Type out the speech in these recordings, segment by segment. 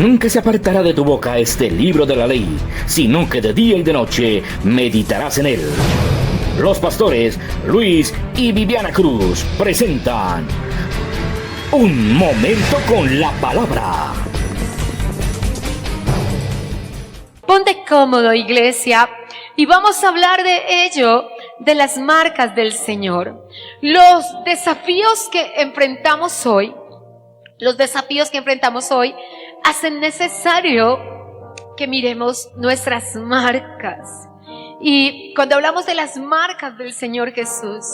Nunca se apartará de tu boca este libro de la ley, sino que de día y de noche meditarás en él. Los pastores Luis y Viviana Cruz presentan Un Momento con la Palabra. Ponte cómodo, iglesia, y vamos a hablar de ello, de las marcas del Señor. Los desafíos que enfrentamos hoy hacen necesario que miremos nuestras marcas. Y cuando hablamos de las marcas del Señor Jesús,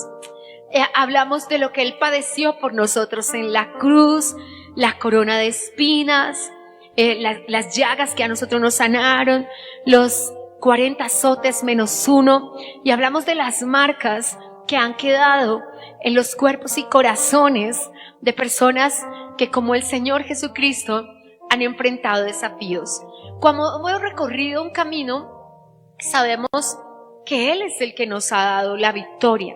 hablamos de lo que Él padeció por nosotros en la cruz, la corona de espinas, las llagas que a nosotros nos sanaron, los 40 azotes menos uno, y hablamos de las marcas que han quedado en los cuerpos y corazones de personas que, como el Señor Jesucristo, han enfrentado desafíos. Cuando hemos recorrido un camino, sabemos que Él es el que nos ha dado la victoria.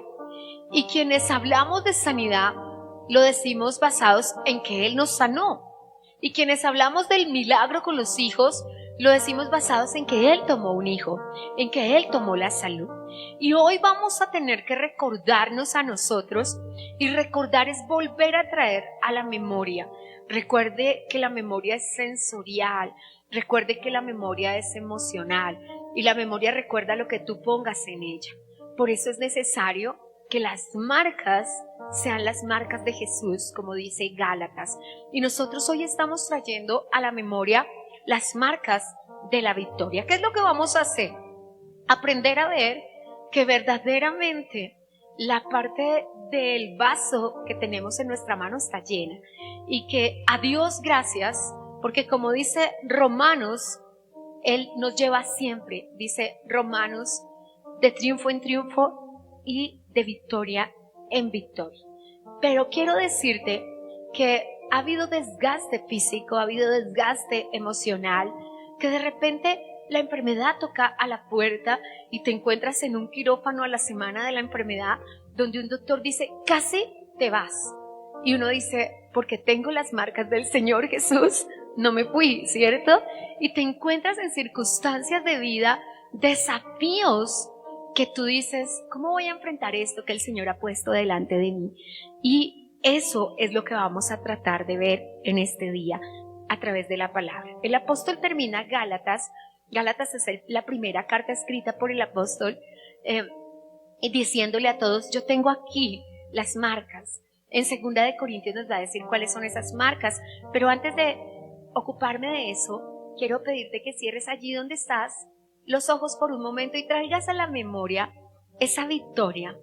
Y quienes hablamos de sanidad, lo decimos basados en que Él nos sanó. Y quienes hablamos del milagro con los hijos, lo decimos basados en que Él tomó un hijo, en que Él tomó la salud. Y hoy vamos a tener que recordarnos a nosotros, y recordar es volver a traer a la memoria. Recuerde que la memoria es sensorial, recuerde que la memoria es emocional, y la memoria recuerda lo que tú pongas en ella. Por eso es necesario que las marcas sean las marcas de Jesús, como dice Gálatas. Y nosotros hoy estamos trayendo a la memoria las marcas de la victoria. ¿Qué es lo que vamos a hacer? Aprender a ver que verdaderamente la parte del vaso que tenemos en nuestra mano está llena, y que a Dios gracias, porque como dice Romanos, Él nos lleva siempre, dice Romanos, de triunfo en triunfo y de victoria en victoria. Pero quiero decirte que ha habido desgaste físico, ha habido desgaste emocional, que de repente la enfermedad toca a la puerta y te encuentras en un quirófano a la semana de la enfermedad, donde un doctor dice, casi te vas. Y uno dice, porque tengo las marcas del Señor Jesús, no me fui, ¿cierto? Y te encuentras en circunstancias de vida, desafíos que tú dices, ¿cómo voy a enfrentar esto que el Señor ha puesto delante de mí? Y eso es lo que vamos a tratar de ver en este día a través de la palabra. El apóstol termina Gálatas es la primera carta escrita por el apóstol, y diciéndole a todos, yo tengo aquí las marcas. En 2 de Corintios nos va a decir cuáles son esas marcas, pero antes de ocuparme de eso, quiero pedirte que cierres allí donde estás los ojos por un momento y traigas a la memoria esa victoria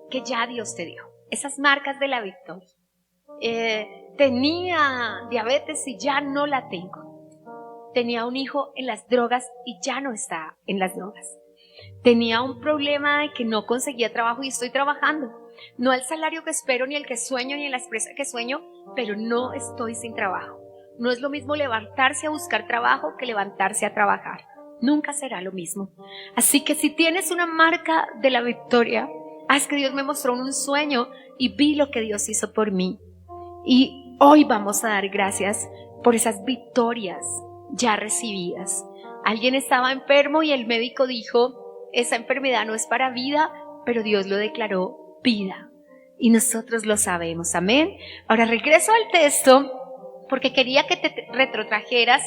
que ya Dios te dio, esas marcas de la victoria. Tenía diabetes y ya no la tengo. Tenía un hijo en las drogas y ya no está en las drogas. Tenía un problema de que no conseguía trabajo y estoy trabajando. No al salario que espero, ni el que sueño, ni en la empresa que sueño, pero no estoy sin trabajo. No es lo mismo levantarse a buscar trabajo que levantarse a trabajar. Nunca será lo mismo. Así que si tienes una marca de la victoria, haz que Dios me mostró un sueño y vi lo que Dios hizo por mí. Y hoy vamos a dar gracias por esas victorias ya recibidas. Alguien estaba enfermo y el médico dijo, esa enfermedad no es para vida, pero Dios lo declaró vida. Y nosotros lo sabemos, amén. Ahora regreso al texto porque quería que te retrotrajeras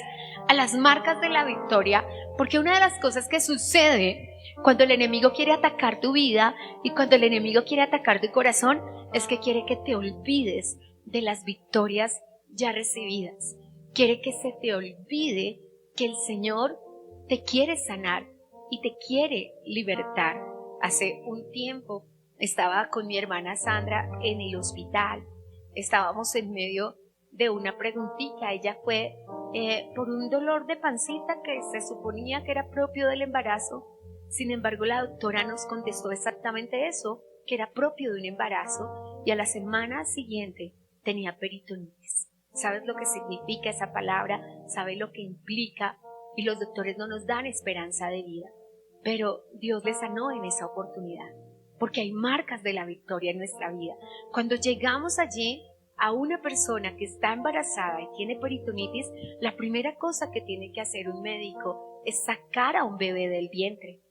a las marcas de la victoria, porque una de las cosas que sucede cuando el enemigo quiere atacar tu vida y cuando el enemigo quiere atacar tu corazón es que quiere que te olvides de las victorias ya recibidas. Quiere que se te olvide que el Señor te quiere sanar y te quiere libertar. Hace un tiempo estaba con mi hermana Sandra en el hospital. Estábamos en medio de una preguntita. Ella fue por un dolor de pancita que se suponía que era propio del embarazo. Sin embargo, la doctora nos contestó exactamente eso, que era propio de un embarazo, y a la semana siguiente tenía peritonitis. ¿Sabes lo que significa esa palabra? ¿Sabes lo que implica? Y los doctores no nos dan esperanza de vida. Pero Dios le sanó en esa oportunidad, porque hay marcas de la victoria en nuestra vida. Cuando llegamos allí a una persona que está embarazada y tiene peritonitis, la primera cosa que tiene que hacer un médico es sacar a un bebé del vientre.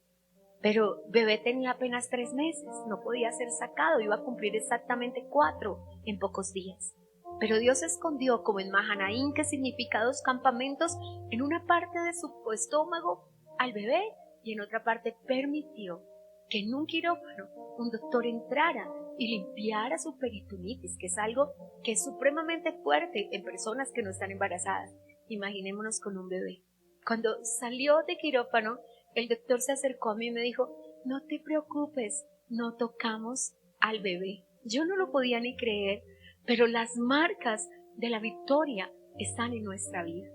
Pero bebé tenía apenas 3 meses, no podía ser sacado, iba a cumplir exactamente 4 en pocos días. Pero Dios escondió, como en Mahanaín, que significa 2 campamentos, en una parte de su estómago al bebé y en otra parte permitió que en un quirófano un doctor entrara y limpiara su peritonitis, que es algo que es supremamente fuerte en personas que no están embarazadas. Imaginémonos con un bebé. Cuando salió de quirófano, el doctor se acercó a mí y me dijo: no te preocupes, no tocamos al bebé. Yo no lo podía ni creer, pero las marcas de la victoria están en nuestra vida.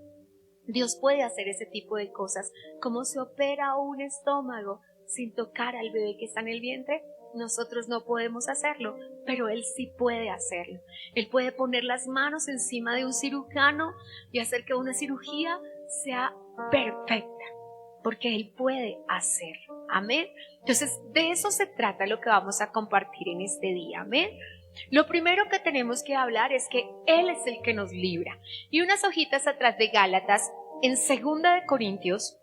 Dios puede hacer ese tipo de cosas. ¿Cómo se opera un estómago sin tocar al bebé que está en el vientre? Nosotros no podemos hacerlo, pero Él sí puede hacerlo. Él puede poner las manos encima de un cirujano y hacer que una cirugía sea perfecta, porque Él puede hacerlo. Amén. Entonces, de eso se trata lo que vamos a compartir en este día. Amén. Lo primero que tenemos que hablar es que Él es el que nos libra. Y unas hojitas atrás de Gálatas, en 2 de Corintios,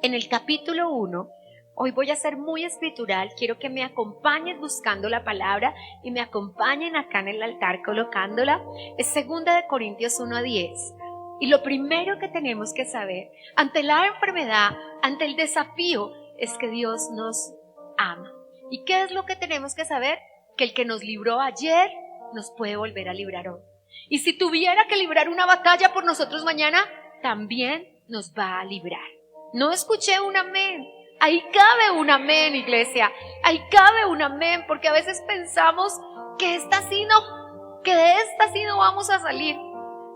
en el capítulo 1, hoy voy a ser muy escritural, quiero que me acompañen buscando la palabra y me acompañen acá en el altar colocándola. Es 2 de Corintios 1:10. Y lo primero que tenemos que saber ante la enfermedad, ante el desafío, es que Dios nos ama. ¿Y qué es lo que tenemos que saber? Que el que nos libró ayer nos puede volver a librar hoy. Y si tuviera que librar una batalla por nosotros mañana, también nos va a librar. No escuché un amén. Ahí cabe un amén, iglesia. Ahí cabe un amén, porque a veces pensamos que de esta sí no vamos a salir.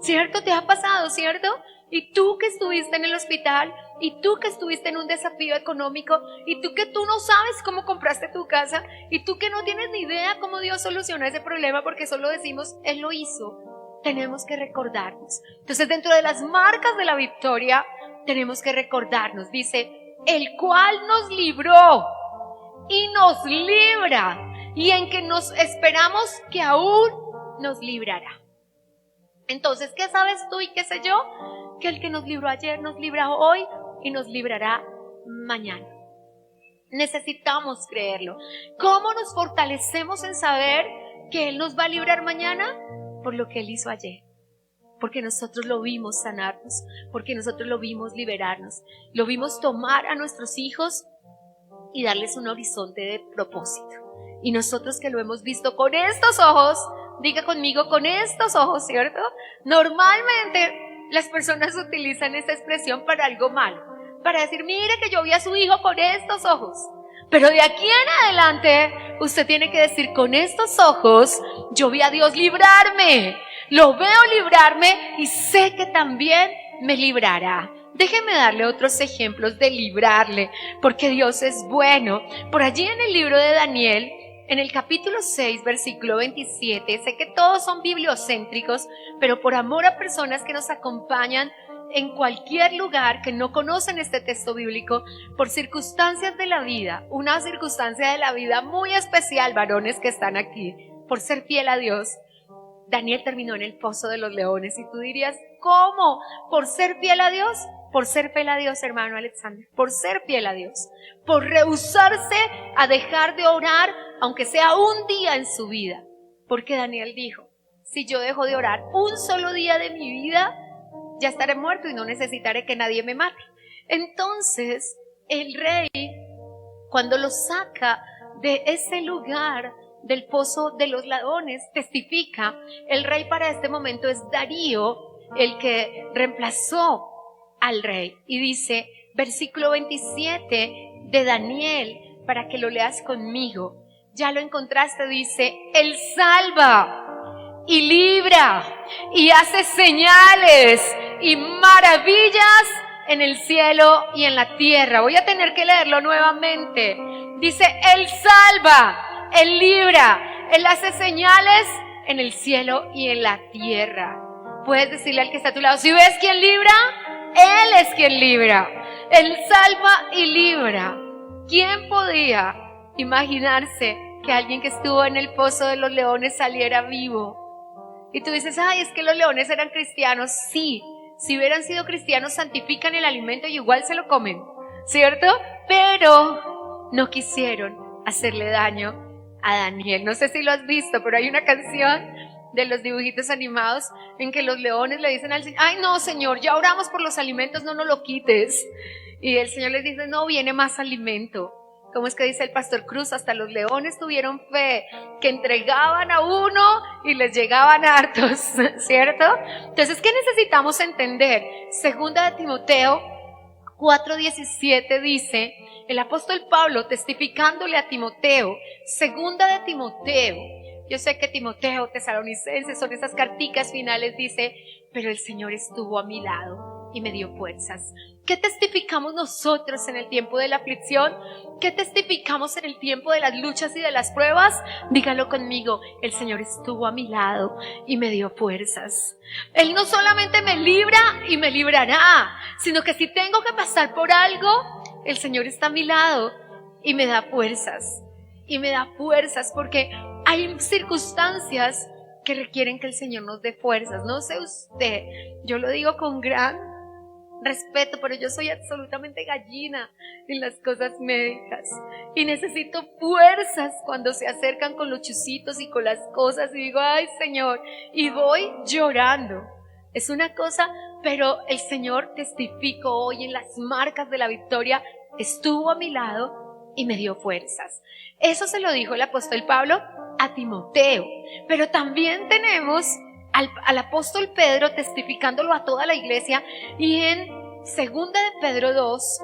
¿Cierto? ¿Te ha pasado, cierto? Y tú que estuviste en el hospital, y tú que estuviste en un desafío económico, y tú que tú no sabes cómo compraste tu casa, y tú que no tienes ni idea cómo Dios solucionó ese problema, porque solo decimos, Él lo hizo. Tenemos que recordarnos. Entonces, dentro de las marcas de la victoria, tenemos que recordarnos. Dice, el cual nos libró y nos libra, y en que nos esperamos que aún nos librará. Entonces, ¿qué sabes tú y qué sé yo? Que el que nos libró ayer nos libra hoy y nos librará mañana. Necesitamos creerlo. ¿Cómo nos fortalecemos en saber que Él nos va a librar mañana? Por lo que Él hizo ayer. Porque nosotros lo vimos sanarnos, porque nosotros lo vimos liberarnos, lo vimos tomar a nuestros hijos y darles un horizonte de propósito. Y nosotros que lo hemos visto con estos ojos, diga conmigo, con estos ojos, ¿cierto? Normalmente las personas utilizan esta expresión para algo malo, para decir, mire que yo vi a su hijo con estos ojos. Pero de aquí en adelante, usted tiene que decir, con estos ojos, yo vi a Dios librarme, lo veo librarme y sé que también me librará. Déjeme darle otros ejemplos de librarle, porque Dios es bueno. Por allí en el libro de Daniel, en el capítulo 6, versículo 27, sé que todos son bibliocéntricos, pero por amor a personas que nos acompañan en cualquier lugar que no conocen este texto bíblico, por circunstancias de la vida, una circunstancia de la vida muy especial, varones que están aquí, por ser fiel a Dios, Daniel terminó en el pozo de los leones. Y tú dirías, ¿cómo? ¿Por ser fiel a Dios? Por ser fiel a Dios, hermano Alexander, por ser fiel a Dios, por rehusarse a dejar de orar, aunque sea un día en su vida. Porque Daniel dijo, si yo dejo de orar un solo día de mi vida, ya estaré muerto y no necesitaré que nadie me mate. Entonces, el rey, cuando lo saca de ese lugar del pozo de los leones, testifica, el rey para este momento es Darío, el que reemplazó al rey. Y dice, versículo 27 de Daniel, para que lo leas conmigo. Ya lo encontraste, dice, Él salva y libra y hace señales y maravillas en el cielo y en la tierra. Voy a tener que leerlo nuevamente. Dice, Él salva, Él libra, Él hace señales en el cielo y en la tierra. Puedes decirle al que está a tu lado, si ves quién libra, Él es quien libra. Él salva y libra. ¿Quién podía imaginarse que alguien que estuvo en el pozo de los leones saliera vivo? Y tú dices, ay, es que los leones eran cristianos. Sí, si hubieran sido cristianos, santifican el alimento y igual se lo comen, ¿cierto? Pero no quisieron hacerle daño a Daniel. No sé si lo has visto, pero hay una canción de los dibujitos animados en que los leones le dicen al Señor, ay no, Señor, ya oramos por los alimentos, no nos lo quites. Y el Señor les dice, no, viene más alimento. ¿Cómo es que dice el pastor Cruz? Hasta los leones tuvieron fe, que entregaban a uno y les llegaban hartos, ¿cierto? Entonces, ¿qué necesitamos entender? Segunda de Timoteo 4:17 dice, el apóstol Pablo testificándole a Timoteo, segunda de Timoteo, yo sé que Timoteo, Tesalonicenses, son esas carticas finales, dice, pero el Señor estuvo a mi lado y me dio fuerzas. ¿Qué testificamos nosotros en el tiempo de la aflicción? ¿Qué testificamos en el tiempo de las luchas y de las pruebas? Dígalo conmigo, el Señor estuvo a mi lado y me dio fuerzas. Él no solamente me libra y me librará, sino que si tengo que pasar por algo, el Señor está a mi lado y me da fuerzas. Y me da fuerzas porque hay circunstancias que requieren que el Señor nos dé fuerzas. No sé usted, yo lo digo con gran respeto, pero yo soy absolutamente gallina en las cosas médicas y necesito fuerzas cuando se acercan con los chusitos y con las cosas y digo, ay Señor, y voy llorando. Es una cosa, pero el Señor, testifico hoy en las marcas de la victoria, estuvo a mi lado y me dio fuerzas. Eso se lo dijo el apóstol Pablo a Timoteo, pero también tenemos al apóstol Pedro testificándolo a toda la iglesia, y en segunda de Pedro 2,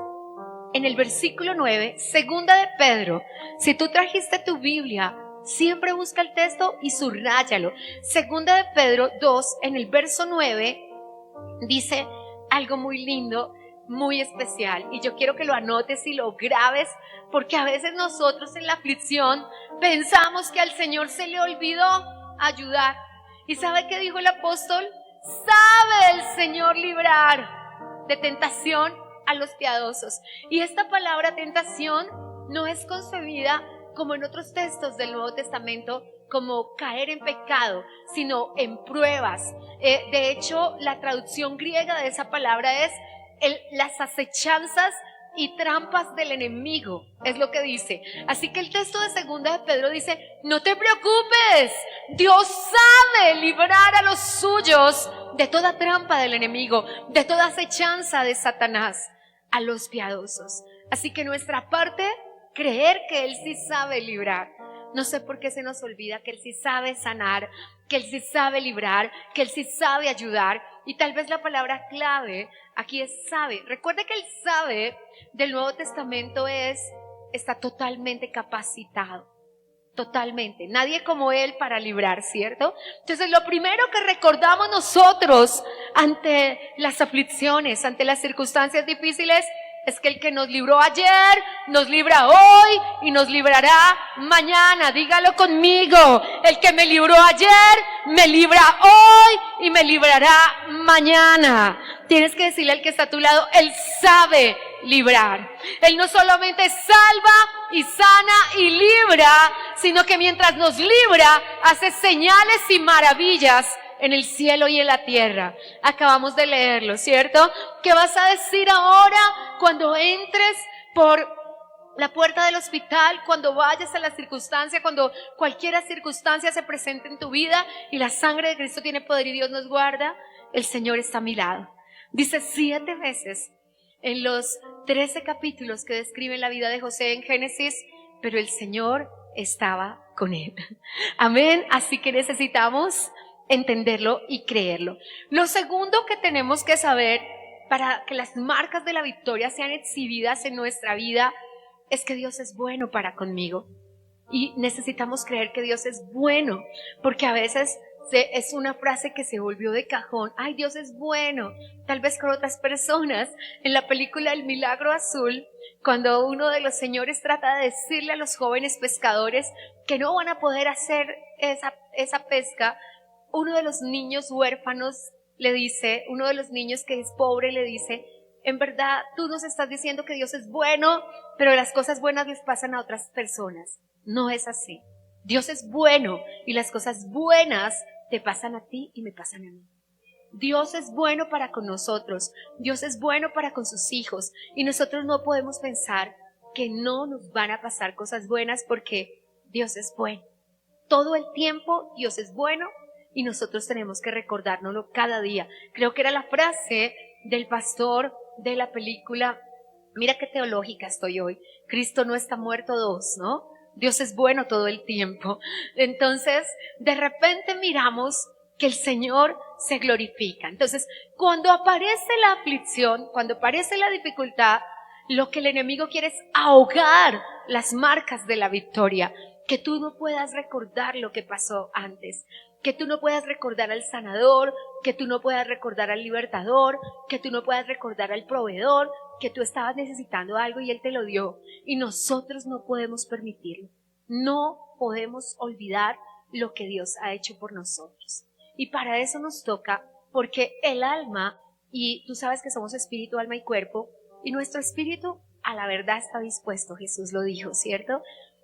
en el versículo 9, segunda de Pedro, si tú trajiste tu Biblia, siempre busca el texto y subráyalo. Segunda de Pedro 2, en el verso 9, dice algo muy lindo, muy especial, y yo quiero que lo anotes y lo grabes, porque a veces nosotros en la aflicción pensamos que al Señor se le olvidó ayudar. ¿Y sabe qué dijo el apóstol? Sabe el Señor librar de tentación a los piadosos. Y esta palabra tentación no es concebida como en otros textos del Nuevo Testamento como caer en pecado, sino en pruebas. De hecho, la traducción griega de esa palabra es las acechanzas y trampas del enemigo, es lo que dice. Así que el texto de segunda de Pedro dice, no te preocupes, Dios sabe librar a los suyos de toda trampa del enemigo, de toda acechanza de Satanás, a los piadosos. Así que nuestra parte, creer que Él sí sabe librar. No sé por qué se nos olvida que Él sí sabe sanar, que Él sí sabe librar, que Él sí sabe ayudar. Y tal vez la palabra clave aquí es sabe. Recuerde que el sabe del Nuevo Testamento está totalmente capacitado. Totalmente. Nadie como Él para librar, ¿cierto? Entonces lo primero que recordamos nosotros ante las aflicciones, ante las circunstancias difíciles, es que el que nos libró ayer, nos libra hoy y nos librará mañana. Dígalo conmigo. El que me libró ayer, me libra hoy y me librará mañana. Tienes que decirle al que está a tu lado, Él sabe librar. Él no solamente salva y sana y libra, sino que mientras nos libra, hace señales y maravillas en el cielo y en la tierra. Acabamos de leerlo, ¿cierto? ¿Qué vas a decir ahora cuando entres por la puerta del hospital, cuando vayas a la circunstancia, cuando cualquier circunstancia se presente en tu vida y la sangre de Cristo tiene poder y Dios nos guarda? El Señor está a mi lado. Dice 7 veces en los 13 capítulos que describen la vida de José en Génesis, pero el Señor estaba con él. Amén. Así que necesitamos entenderlo y creerlo. Lo segundo que tenemos que saber para que las marcas de la victoria sean exhibidas en nuestra vida es que Dios es bueno para conmigo. Y necesitamos creer que Dios es bueno, porque a veces es una frase que se volvió de cajón. Ay, Dios es bueno. Tal vez con otras personas. En la película El Milagro Azul, cuando uno de los señores trata de decirle a los jóvenes pescadores que no van a poder hacer esa pesca, uno de los niños huérfanos le dice, uno de los niños que es pobre le dice, en verdad tú nos estás diciendo que Dios es bueno, pero las cosas buenas les pasan a otras personas. No es así. Dios es bueno y las cosas buenas te te pasan a ti y me pasan a mí. Dios es bueno para con nosotros, Dios es bueno para con sus hijos, y nosotros no podemos pensar que no nos van a pasar cosas buenas porque Dios es bueno. Todo el tiempo Dios es bueno y nosotros tenemos que recordárnoslo cada día. Creo que era la frase del pastor de la película, mira qué teológica estoy hoy, Cristo no está muerto 2, ¿no? Dios es bueno todo el tiempo. Entonces, de repente miramos que el Señor se glorifica. Entonces, cuando aparece la aflicción, cuando aparece la dificultad, lo que el enemigo quiere es ahogar las marcas de la victoria, que tú no puedas recordar lo que pasó antes, que tú no puedas recordar al sanador, que tú no puedas recordar al libertador, que tú no puedas recordar al proveedor, que tú estabas necesitando algo y Él te lo dio, y nosotros no podemos permitirlo. No podemos olvidar lo que Dios ha hecho por nosotros. Y para eso nos toca, porque el alma, y tú sabes que somos espíritu, alma y cuerpo, y nuestro espíritu a la verdad está dispuesto, Jesús lo dijo, ¿cierto?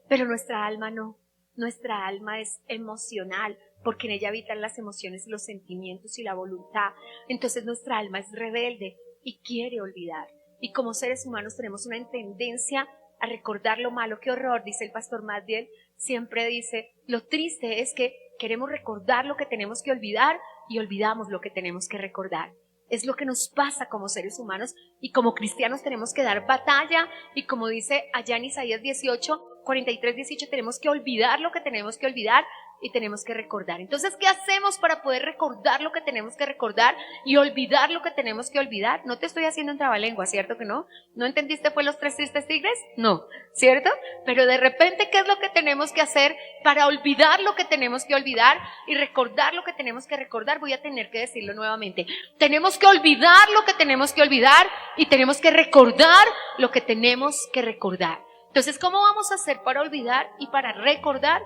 Pero nuestra alma no, nuestra alma es emocional, porque en ella habitan las emociones, los sentimientos y la voluntad. Entonces nuestra alma es rebelde y quiere olvidar. Y como seres humanos tenemos una tendencia a recordar lo malo. Qué horror, dice el pastor Madiel, siempre dice, lo triste es que queremos recordar lo que tenemos que olvidar y olvidamos lo que tenemos que recordar. Es lo que nos pasa como seres humanos y como cristianos tenemos que dar batalla y como dice allá en Isaías 43:18, tenemos que olvidar lo que tenemos que olvidar y tenemos que recordar. Entonces, ¿qué hacemos para poder recordar lo que tenemos que recordar y olvidar lo que tenemos que olvidar? No te estoy haciendo en trabalengua, ¿cierto que no? ¿No entendiste fue los 3 tristes tigres? No, ¿cierto? Pero de repente, ¿qué es lo que tenemos que hacer para olvidar lo que tenemos que olvidar y recordar lo que tenemos que recordar? Voy a tener que decirlo nuevamente. Tenemos que olvidar lo que tenemos que olvidar y tenemos que recordar lo que tenemos que recordar. Entonces, ¿cómo vamos a hacer para olvidar y para recordar?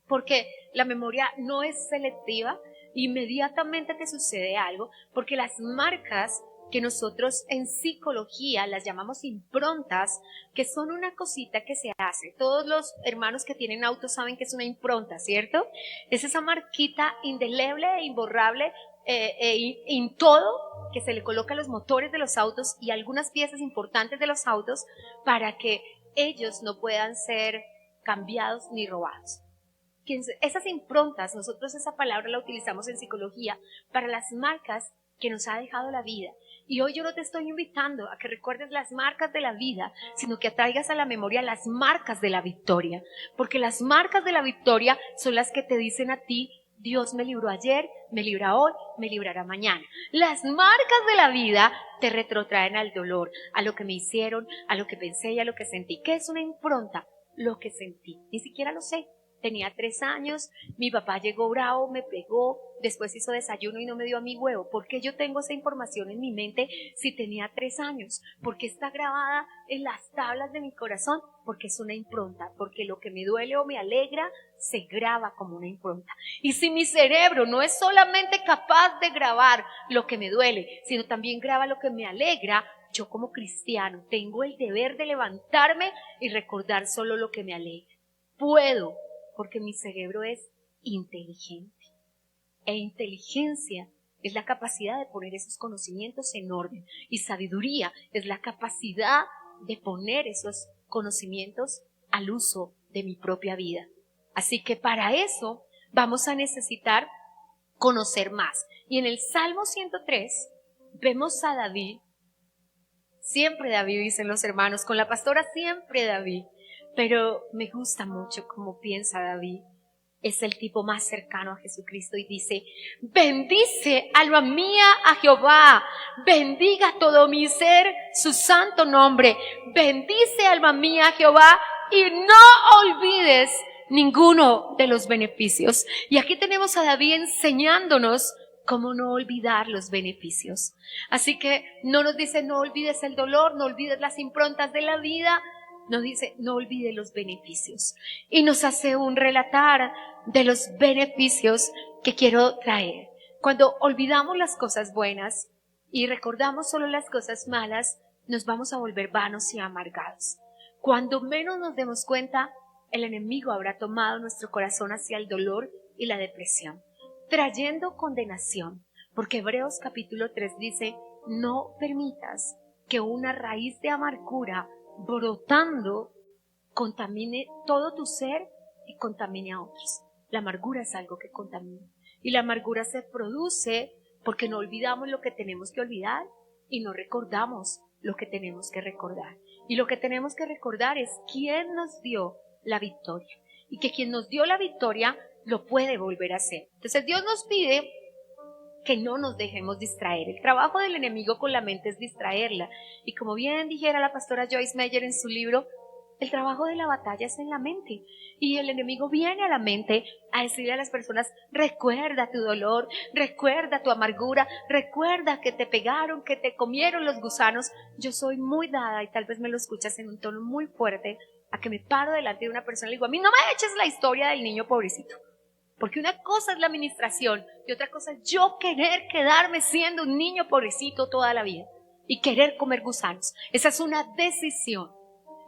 Porque la memoria no es selectiva, inmediatamente te sucede algo, porque las marcas que nosotros en psicología las llamamos improntas, que son una cosita que se hace. Todos los hermanos que tienen autos saben que es una impronta, ¿cierto? Es esa marquita indeleble e imborrable en todo que se le coloca a los motores de los autos y algunas piezas importantes de los autos para que ellos no puedan ser cambiados ni robados. Esas improntas, nosotros esa palabra la utilizamos en psicología para las marcas que nos ha dejado la vida. Y hoy yo no te estoy invitando a que recuerdes las marcas de la vida, sino que atraigas a la memoria las marcas de la victoria. Porque las marcas de la victoria son las que te dicen a ti, Dios me libró ayer, me libra hoy, me librará mañana. Las marcas de la vida te retrotraen al dolor, a lo que me hicieron, a lo que pensé y a lo que sentí. ¿Qué es una impronta? Lo que sentí. Ni siquiera lo sé. Tenía 3 años, mi papá llegó bravo, me pegó, después hizo desayuno y no me dio a mi huevo. ¿Por qué yo tengo esa información en mi mente si tenía 3 años? ¿Por qué está grabada en las tablas de mi corazón? Porque es una impronta, porque lo que me duele o me alegra se graba como una impronta. Y si mi cerebro no es solamente capaz de grabar lo que me duele, sino también graba lo que me alegra, yo como cristiano tengo el deber de levantarme y recordar solo lo que me alegra. Puedo, porque mi cerebro es inteligente. E inteligencia es la capacidad de poner esos conocimientos en orden. Y sabiduría es la capacidad de poner esos conocimientos al uso de mi propia vida. Así que para eso vamos a necesitar conocer más. Y en el Salmo 103 vemos a David, siempre David dicen los hermanos, con la pastora siempre David. Pero me gusta mucho cómo piensa David. Es el tipo más cercano a Jesucristo y dice, bendice alma mía a Jehová, bendiga todo mi ser su santo nombre, bendice alma mía a Jehová y no olvides ninguno de los beneficios. Y aquí tenemos a David enseñándonos cómo no olvidar los beneficios. Así que no nos dice no olvides el dolor, no olvides las improntas de la vida, nos dice, no olvide los beneficios. Y nos hace un relatar de los beneficios que quiero traer. Cuando olvidamos las cosas buenas y recordamos solo las cosas malas, nos vamos a volver vanos y amargados. Cuando menos nos demos cuenta, el enemigo habrá tomado nuestro corazón hacia el dolor y la depresión. trayendo condenación. Porque Hebreos capítulo 3 dice, no permitas que una raíz de amargura brotando contamine todo tu ser y contamine a otros. La amargura es algo que contamina. Y la amargura se produce porque no olvidamos lo que tenemos que olvidar y no recordamos lo que tenemos que recordar. Y lo que tenemos que recordar es quién nos dio la victoria. Y que quien nos dio la victoria lo puede volver a hacer. Entonces Dios nos pide que no nos dejemos distraer. El trabajo del enemigo con la mente es distraerla. Y como bien dijera la pastora Joyce Meyer en su libro, el trabajo de la batalla es en la mente. Y el enemigo viene a la mente a decirle a las personas, recuerda tu dolor, recuerda tu amargura, recuerda que te pegaron, que te comieron los gusanos. Yo soy muy dada, y tal vez me lo escuchas en un tono muy fuerte, a que me paro delante de una persona y le digo, a mí no me eches la historia del niño pobrecito. Porque una cosa es la administración y otra cosa es yo querer quedarme siendo un niño pobrecito toda la vida y querer comer gusanos. Esa es una decisión.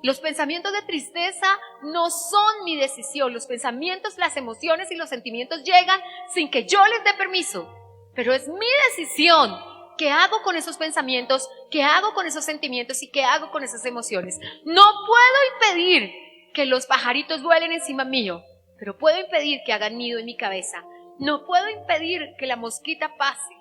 Los pensamientos de tristeza no son mi decisión. Los pensamientos, las emociones y los sentimientos llegan sin que yo les dé permiso. Pero es mi decisión. ¿Qué hago con esos pensamientos? ¿Qué hago con esos sentimientos? ¿Y qué hago con esas emociones? No puedo impedir que los pajaritos vuelen encima mío, pero puedo impedir que hagan nido en mi cabeza. No puedo impedir que la mosquita pase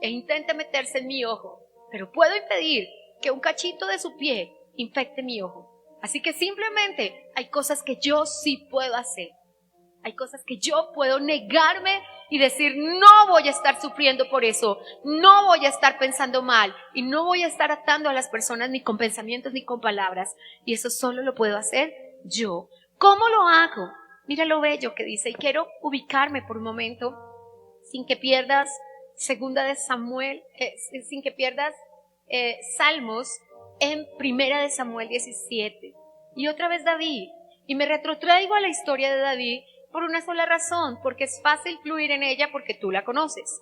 e intente meterse en mi ojo, pero puedo impedir que un cachito de su pie infecte mi ojo. Así que simplemente hay cosas que yo sí puedo hacer. Hay cosas que yo puedo negarme y decir, no voy a estar sufriendo por eso, no voy a estar pensando mal y no voy a estar atando a las personas ni con pensamientos ni con palabras. Y eso solo lo puedo hacer yo. ¿Cómo lo hago? Mira lo bello que dice, y quiero ubicarme por un momento, sin que pierdas segunda de Samuel, sin que pierdas Salmos, en primera de Samuel 17. Y otra vez David, y me retrotraigo a la historia de David por una sola razón, porque es fácil fluir en ella porque tú la conoces.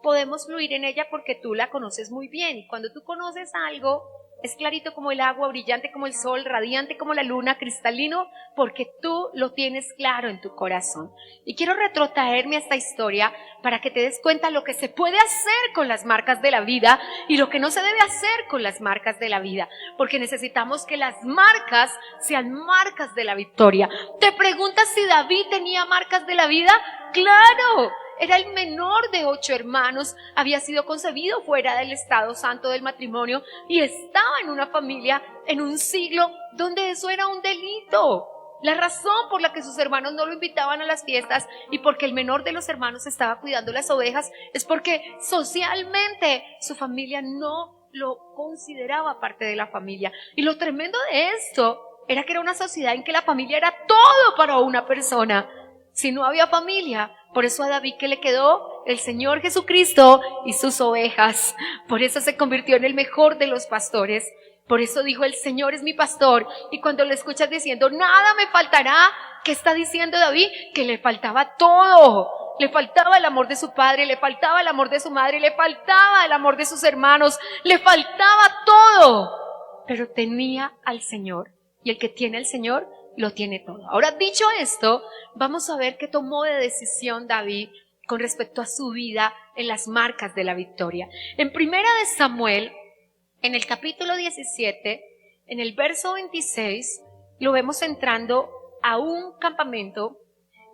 Podemos fluir en ella porque tú la conoces muy bien. Y cuando tú conoces algo, es clarito como el agua, brillante como el sol, radiante como la luna, cristalino, porque tú lo tienes claro en tu corazón. Y quiero retrotraerme a esta historia para que te des cuenta lo que se puede hacer con las marcas de la vida y lo que no se debe hacer con las marcas de la vida, porque necesitamos que las marcas sean marcas de la victoria. ¿Te preguntas si David tenía marcas de la vida? ¡Claro! Era el menor de 8 hermanos, había sido concebido fuera del estado santo del matrimonio y estaba en una familia en un siglo donde eso era un delito. La razón por la que sus hermanos no lo invitaban a las fiestas y porque el menor de los hermanos estaba cuidando las ovejas es porque socialmente su familia no lo consideraba parte de la familia. Y lo tremendo de esto era que era una sociedad en que la familia era todo para una persona. Si no había familia, por eso a David que le quedó el Señor Jesucristo y sus ovejas. Por eso se convirtió en el mejor de los pastores. Por eso dijo, el Señor es mi pastor. Y cuando le escuchas diciendo, nada me faltará, ¿qué está diciendo David? Que le faltaba todo. Le faltaba el amor de su padre, le faltaba el amor de su madre, le faltaba el amor de sus hermanos, le faltaba todo. Pero tenía al Señor. Y el que tiene al Señor lo tiene todo. Ahora, dicho esto, vamos a ver qué tomó de decisión David con respecto a su vida en las marcas de la victoria. En primera de Samuel, en el capítulo 17, en el verso 26, lo vemos entrando a un campamento.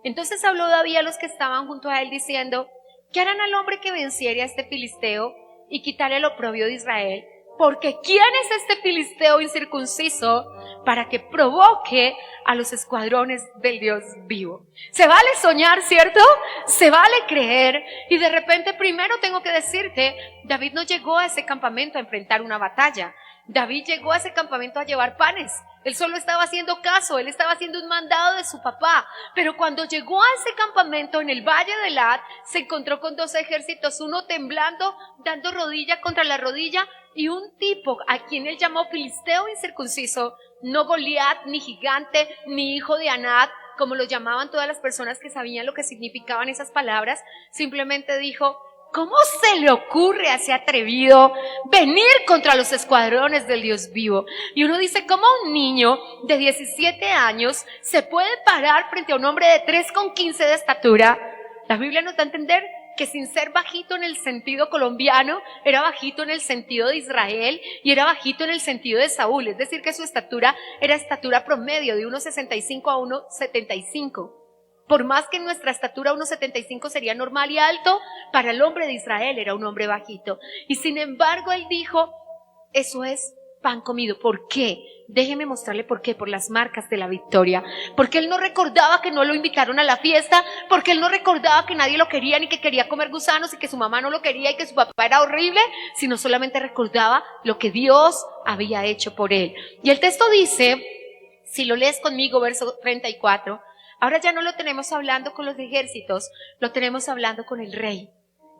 Entonces habló David a los que estaban junto a él diciendo, ¿qué harán al hombre que venciere a este filisteo y quitare el oprobio de Israel? Porque ¿quién es este filisteo incircunciso para que provoque a los escuadrones del Dios vivo? Se vale soñar, ¿cierto? Se vale creer. Y de repente primero tengo que decirte, David no llegó a ese campamento a enfrentar una batalla. David llegó a ese campamento a llevar panes. Él solo estaba haciendo caso, él estaba haciendo un mandado de su papá. Pero cuando llegó a ese campamento en el valle de Elat, se encontró con 2 ejércitos, uno temblando, dando rodilla contra la rodilla, y un tipo a quien él llamó filisteo incircunciso, no Goliat, ni gigante, ni hijo de Anat, como lo llamaban todas las personas que sabían lo que significaban esas palabras, simplemente dijo, ¿cómo se le ocurre a ese atrevido venir contra los escuadrones del Dios vivo? Y uno dice, ¿cómo un niño de 17 años se puede parar frente a un hombre de 3,15 de estatura La Biblia nos da a entender que sin ser bajito en el sentido colombiano, era bajito en el sentido de Israel y era bajito en el sentido de Saúl. Es decir, que su estatura era estatura promedio de 1,65 a 1,75. Por más que en nuestra estatura 1,75 sería normal y alto, para el hombre de Israel era un hombre bajito. Y sin embargo, él dijo, eso es pan comido. ¿Por qué? Déjeme mostrarle por qué, por las marcas de la victoria. Porque él no recordaba que no lo invitaron a la fiesta, porque él no recordaba que nadie lo quería ni que quería comer gusanos y que su mamá no lo quería y que su papá era horrible, sino solamente recordaba lo que Dios había hecho por él. Y el texto dice, si lo lees conmigo, verso 34, ahora ya no lo tenemos hablando con los ejércitos, lo tenemos hablando con el rey.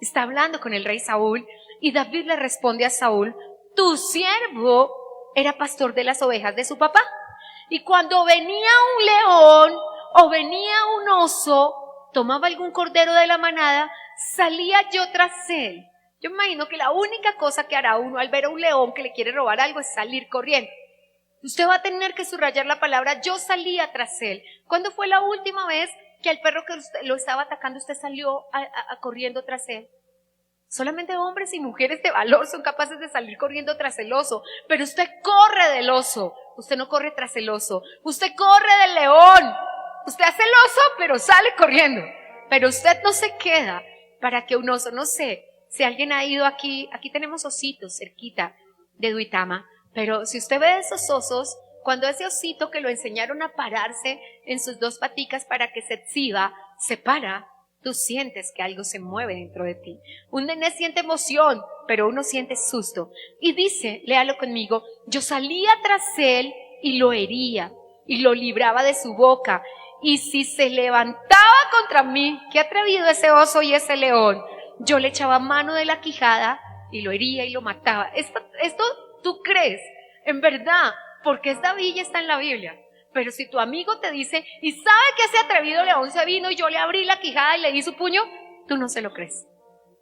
Está hablando con el rey Saúl y David le responde a Saúl, tu siervo era pastor de las ovejas de su papá. Y cuando venía un león o venía un oso, tomaba algún cordero de la manada, salía yo tras él. Yo me imagino que la única cosa que hará uno al ver a un león que le quiere robar algo es salir corriendo. Usted va a tener que subrayar la palabra, yo salía tras él. ¿Cuándo fue la última vez que el perro que lo estaba atacando usted salió corriendo tras él? Solamente hombres y mujeres de valor son capaces de salir corriendo tras el oso, pero usted corre del oso, usted no corre tras el oso, usted corre del león, usted hace el oso pero sale corriendo, pero usted no se queda para que un oso, no sé, si alguien ha ido aquí tenemos ositos cerquita de Duitama, pero si usted ve esos osos, cuando ese osito que lo enseñaron a pararse en sus dos paticas para que se exhiba, se para, tú sientes que algo se mueve dentro de ti. Un nené siente emoción, pero uno siente susto. Y dice, léalo conmigo, yo salía tras él y lo hería y lo libraba de su boca. Y si se levantaba contra mí, qué atrevido ese oso y ese león, yo le echaba mano de la quijada y lo hería y lo mataba. Esto tú crees, en verdad, porque es David y está en la Biblia. Pero si tu amigo te dice, y sabe que ese atrevido león se vino y yo le abrí la quijada y le di su puño, tú no se lo crees.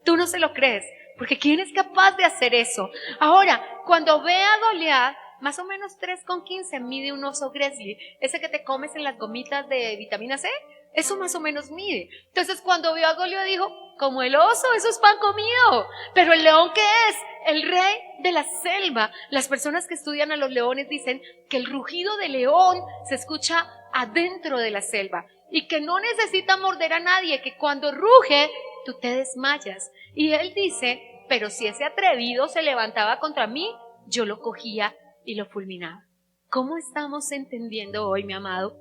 Tú no se lo crees, porque ¿quién es capaz de hacer eso? Ahora, cuando ve a Goliat, más o menos 3,15 mide un oso grizzly, ese que te comes en las gomitas de vitamina C, eso más o menos mide. Entonces cuando vio a Goliat dijo, como el oso, eso es pan comido. Pero el león, ¿qué es? El rey de la selva. Las personas que estudian a los leones dicen que el rugido del león se escucha adentro de la selva y que no necesita morder a nadie, que cuando ruge tú te desmayas. Y él dice, pero si ese atrevido se levantaba contra mí, yo lo cogía y lo fulminaba. ¿Cómo estamos entendiendo hoy, mi amado,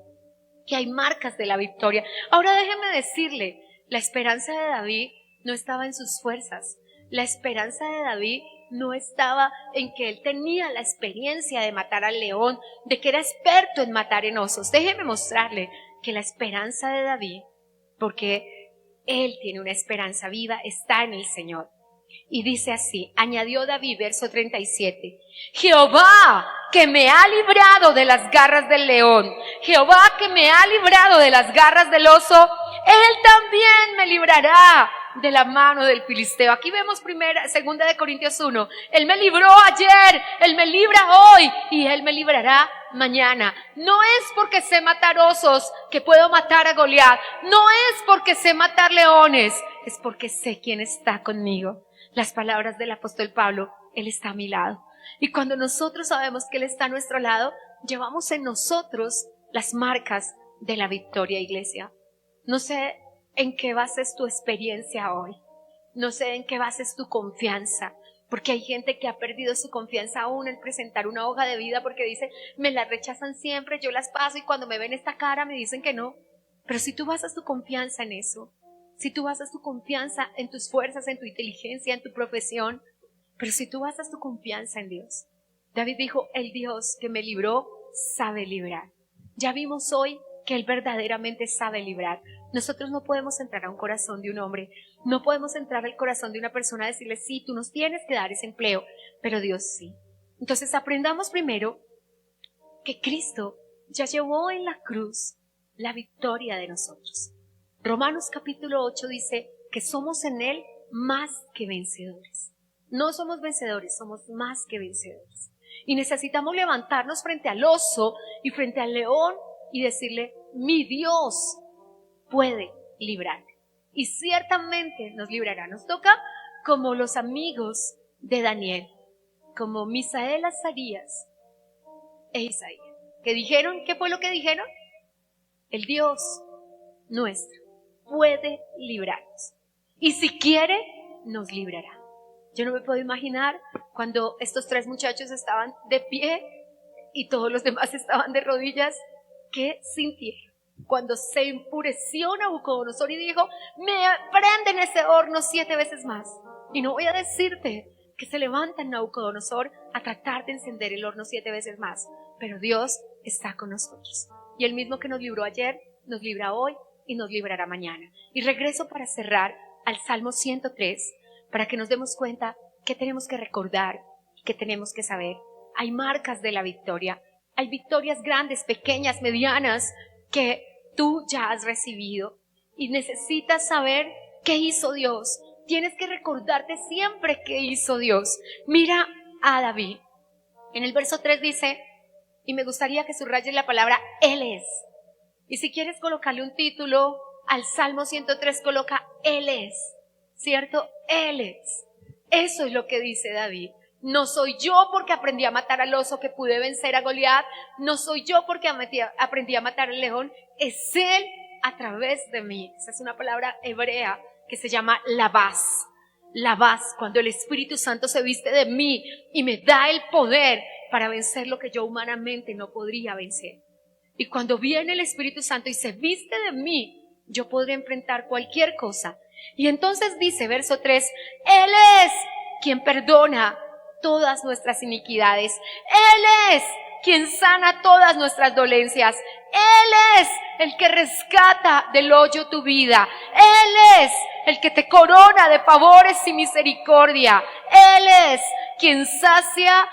que hay marcas de la victoria? Ahora déjeme decirle, la esperanza de David no estaba en sus fuerzas. La esperanza de David no estaba en que él tenía la experiencia de matar al león, de que era experto en matar en osos. Déjeme mostrarle que la esperanza de David, porque él tiene una esperanza viva, está en el Señor. Y dice así, añadió David, verso 37, Jehová que me ha librado de las garras del león, Jehová que me ha librado de las garras del oso, él también me librará de la mano del filisteo. Aquí vemos segunda de Corintios 1, él me libró ayer, él me libra hoy y él me librará mañana. No es porque sé matar osos que puedo matar a Goliat, no es porque sé matar leones, es porque sé quién está conmigo. Las palabras del apóstol Pablo, él está a mi lado. Y cuando nosotros sabemos que él está a nuestro lado, llevamos en nosotros las marcas de la victoria, iglesia. No sé en qué bases tu experiencia hoy. No sé en qué bases tu confianza. Porque hay gente que ha perdido su confianza aún en presentar una hoja de vida porque dice, me la rechazan siempre, yo las paso y cuando me ven esta cara me dicen que no. Pero si tú basas tu confianza en eso, si tú basas tu confianza en tus fuerzas, en tu inteligencia, en tu profesión, pero si tú basas tu confianza en Dios. David dijo, el Dios que me libró sabe librar. Ya vimos hoy que Él verdaderamente sabe librar. Nosotros no podemos entrar a un corazón de un hombre, no podemos entrar al corazón de una persona y decirle, sí, tú nos tienes que dar ese empleo, pero Dios sí. Entonces aprendamos primero que Cristo ya llevó en la cruz la victoria de nosotros. Romanos capítulo 8 dice que somos en Él más que vencedores. No somos vencedores, somos más que vencedores. Y necesitamos levantarnos frente al oso y frente al león y decirle, mi Dios puede librarme. y ciertamente nos librará. Nos toca como los amigos de Daniel, como Misael, Azarías e Isaías, que dijeron, ¿qué fue lo que dijeron? El Dios nuestro puede librarnos, y si quiere, nos librará. Yo no me puedo imaginar cuando estos 3 muchachos estaban de pie y todos los demás estaban de rodillas, ¿qué sintieron? Cuando se enfureció Nabucodonosor y dijo, me prenden ese horno 7 veces más. Y no voy a decirte que se levanta Nabucodonosor a tratar de encender el horno 7 veces más, pero Dios está con nosotros. Y el mismo que nos libró ayer, nos libra hoy y nos librará mañana. Y regreso para cerrar al Salmo 103, para que nos demos cuenta que tenemos que recordar, que tenemos que saber. Hay marcas de la victoria, hay victorias grandes, pequeñas, medianas, que tú ya has recibido y necesitas saber qué hizo Dios. Tienes que recordarte siempre qué hizo Dios. Mira a David. En el verso 3 dice, y me gustaría que subrayes la palabra Él es. Y si quieres colocarle un título al Salmo 103, coloca Él es, ¿cierto? Él es. Eso es lo que dice David. No soy yo porque aprendí a matar al oso que pude vencer a Goliat. No soy yo porque aprendí a matar al león. Es Él a través de mí. Esa es una palabra hebrea que se llama labaz. Labaz, cuando el Espíritu Santo se viste de mí y me da el poder para vencer lo que yo humanamente no podría vencer. Y cuando viene el Espíritu Santo y se viste de mí, yo podré enfrentar cualquier cosa. Y entonces dice, verso 3, Él es quien perdona todas nuestras iniquidades. Él es quien sana todas nuestras dolencias. Él es el que rescata del hoyo tu vida. Él es el que te corona de favores y misericordia. Él es quien sacia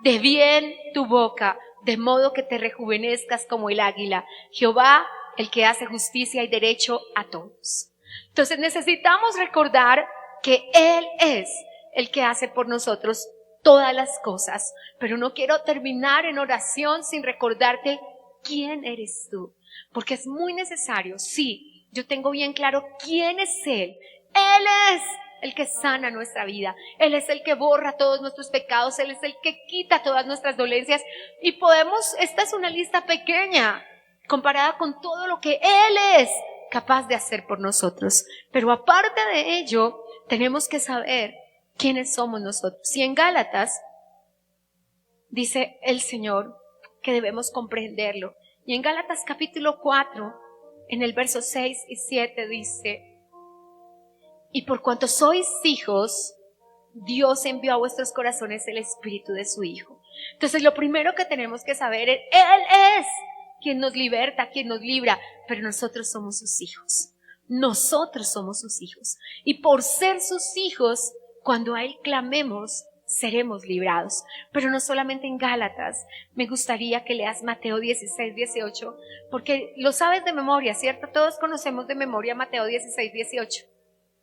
de bien tu boca, de modo que te rejuvenezcas como el águila. Jehová, el que hace justicia y derecho a todos. Entonces necesitamos recordar que Él es el que hace por nosotros todas las cosas. Pero no quiero terminar en oración sin recordarte quién eres tú. Porque es muy necesario, sí, yo tengo bien claro quién es Él. Él es el que sana nuestra vida. Él es el que borra todos nuestros pecados. Él es el que quita todas nuestras dolencias. Y podemos, esta es una lista pequeña comparada con todo lo que Él es capaz de hacer por nosotros. Pero aparte de ello, tenemos que saber quiénes somos nosotros. Y en Gálatas dice el Señor que debemos comprenderlo. Y en Gálatas capítulo 4, en el verso 6 y 7 dice, y por cuanto sois hijos, Dios envió a vuestros corazones el Espíritu de su Hijo. Entonces lo primero que tenemos que saber es, Él es quien nos liberta, quien nos libra, pero nosotros somos sus hijos. Nosotros somos sus hijos. Y por ser sus hijos, cuando a Él clamemos, seremos librados. Pero no solamente en Gálatas. Me gustaría que leas Mateo 16, 18, porque lo sabes de memoria, ¿cierto? Todos conocemos de memoria Mateo 16, 18.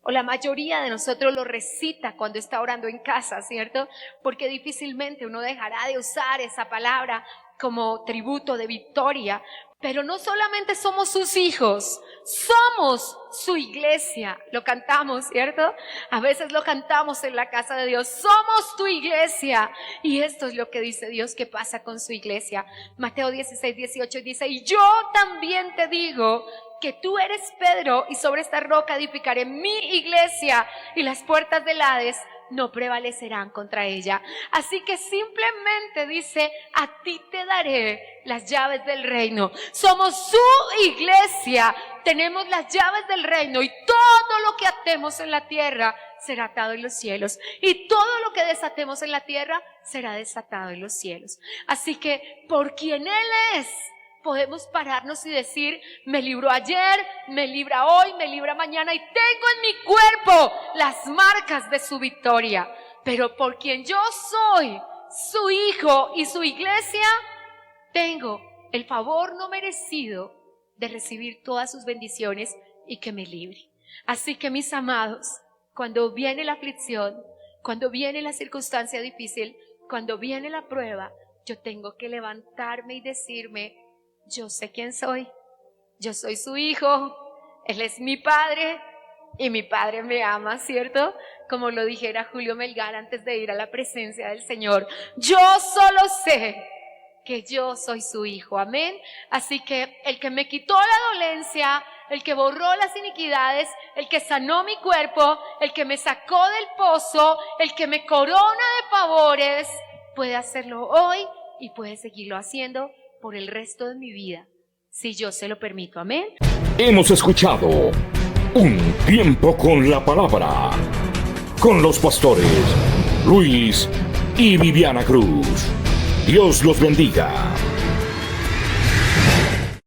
O la mayoría de nosotros lo recita cuando está orando en casa, ¿cierto? Porque difícilmente uno dejará de usar esa palabra como tributo de victoria. Pero no solamente somos sus hijos, somos su iglesia. Lo cantamos, ¿cierto? A veces lo cantamos en la casa de Dios. Somos tu iglesia. Y esto es lo que dice Dios que pasa con su iglesia. Mateo 16, 18 dice, y yo también te digo que tú eres Pedro, y sobre esta roca edificaré mi iglesia, y las puertas del Hades no prevalecerán contra ella. Así que simplemente dice, a ti te daré las llaves del reino. Somos su iglesia, tenemos las llaves del reino, y todo lo que atemos en la tierra será atado en los cielos, y todo lo que desatemos en la tierra será desatado en los cielos. Así que por quien Él es, podemos pararnos y decir, me libró ayer, me libra hoy, me libra mañana, y tengo en mi cuerpo las marcas de su victoria. Pero por quien yo soy, su hijo y su iglesia, tengo el favor no merecido de recibir todas sus bendiciones y que me libre. Así que, mis amados, cuando viene la aflicción, cuando viene la circunstancia difícil, cuando viene la prueba, yo tengo que levantarme y decirme, yo sé quién soy, yo soy su hijo, Él es mi padre, y mi Padre me ama, ¿cierto? Como lo dijera Julio Melgar antes de ir a la presencia del Señor. Yo solo sé que yo soy su hijo, amén. Así que el que me quitó la dolencia, el que borró las iniquidades, el que sanó mi cuerpo, el que me sacó del pozo, el que me corona de favores, puede hacerlo hoy y puede seguirlo haciendo por el resto de mi vida, si yo se lo permito, amén. Hemos escuchado Un Tiempo con la Palabra, con los pastores Luis y Viviana Cruz. Dios los bendiga.